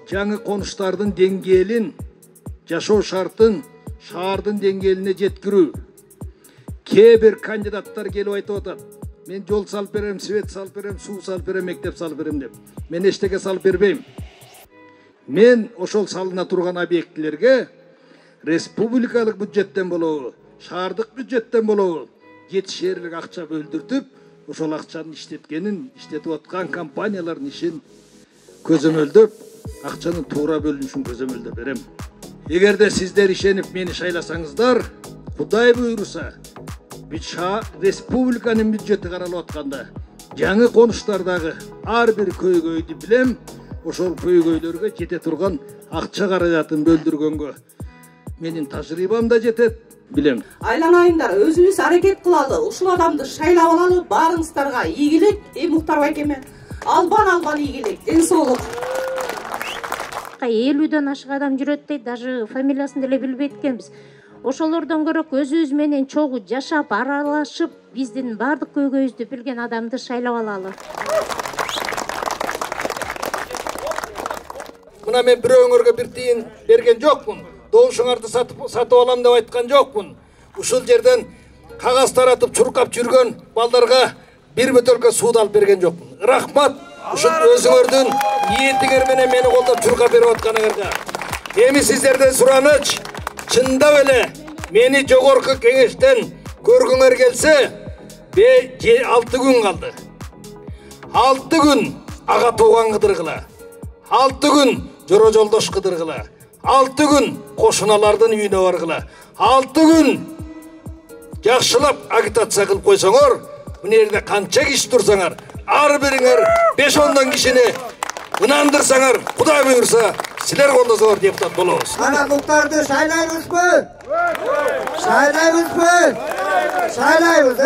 жаңы конуштардын деңгээлин, жашоо шартын шаардын деңгээлине жеткирүү. Кээ бир кандидаттар келип айтып атат. Мен жол салып берем, свет салып берем, суу салып берем, мектеп салып берем деп. Мен эчтеке салып бербейм. Мен ошол салына турган объектилерге республикалык бюджеттен болобу, шаардык бюджеттен болобу жетишерлик акча бөлдүртүп, ошол акчаны иштетип аткан компаниялардын ишин көзөмөлдөп, акчанын туура бөлүнүшүн көзөмөлдөп берем. Эгерде сиздер ишенип мени шайласаңыздар, Кудай буйруса, республиканын бюджети каралып атканда, жаңы конуштардагы ар бир көйгөйдү билем, ошол көйгөйлөргө жете турган акча каражатын бөлдүргөнгө менин тажрыйбам да жетет, билем. Айланайындар, өзүбүз аракет кылалы, ушул адамды шайлап алалы, баарыңыздарга ийгилик, Муктар байкеме. Албан ийгилик, ден соолук. 50дөн ашык адам жүрөт дейт, даже фамилиясын деле билбейт экенбиз. Ошолордон көрөк өзүбүз менен чогуу жашап, аралашып, биздин бардык көйгөйүбүздү билген адамды шайлап алалы. Мына мен бирөөңөргө бир тиын берген жокмун. Добушуңарды сатып алам деп айткан жокмун. Ушул жерден кагаз таратып чуркап жүргөн балдарга бир бөтөлкө суу алып берген жокмун. Рахмат. Ушул өзүңөрдүн ниетиңер менен мени колдоп чуркап берип атканыңарга. Эми сиздерден сураныч, чындап эле мени жогорку кеңештен көргүңөр келсе, 6 күн калды. 6 күн ага тууган кыдыргыла. 6 күн жоро жолдош кыдыргыла. 6 күн кошуналардын үйүнө баргыла. 6 күн жакшылап агитация кылып койсоңор, мына жерде канча киши турсаңар, ар бириңер 5-10 кишини ынандырсаңар, Кудай буйруса, силер колдосоңор депутат болобуз. Ана Муктарды шайлайбызбы? Шайлайбызбы? Шайлайбыз,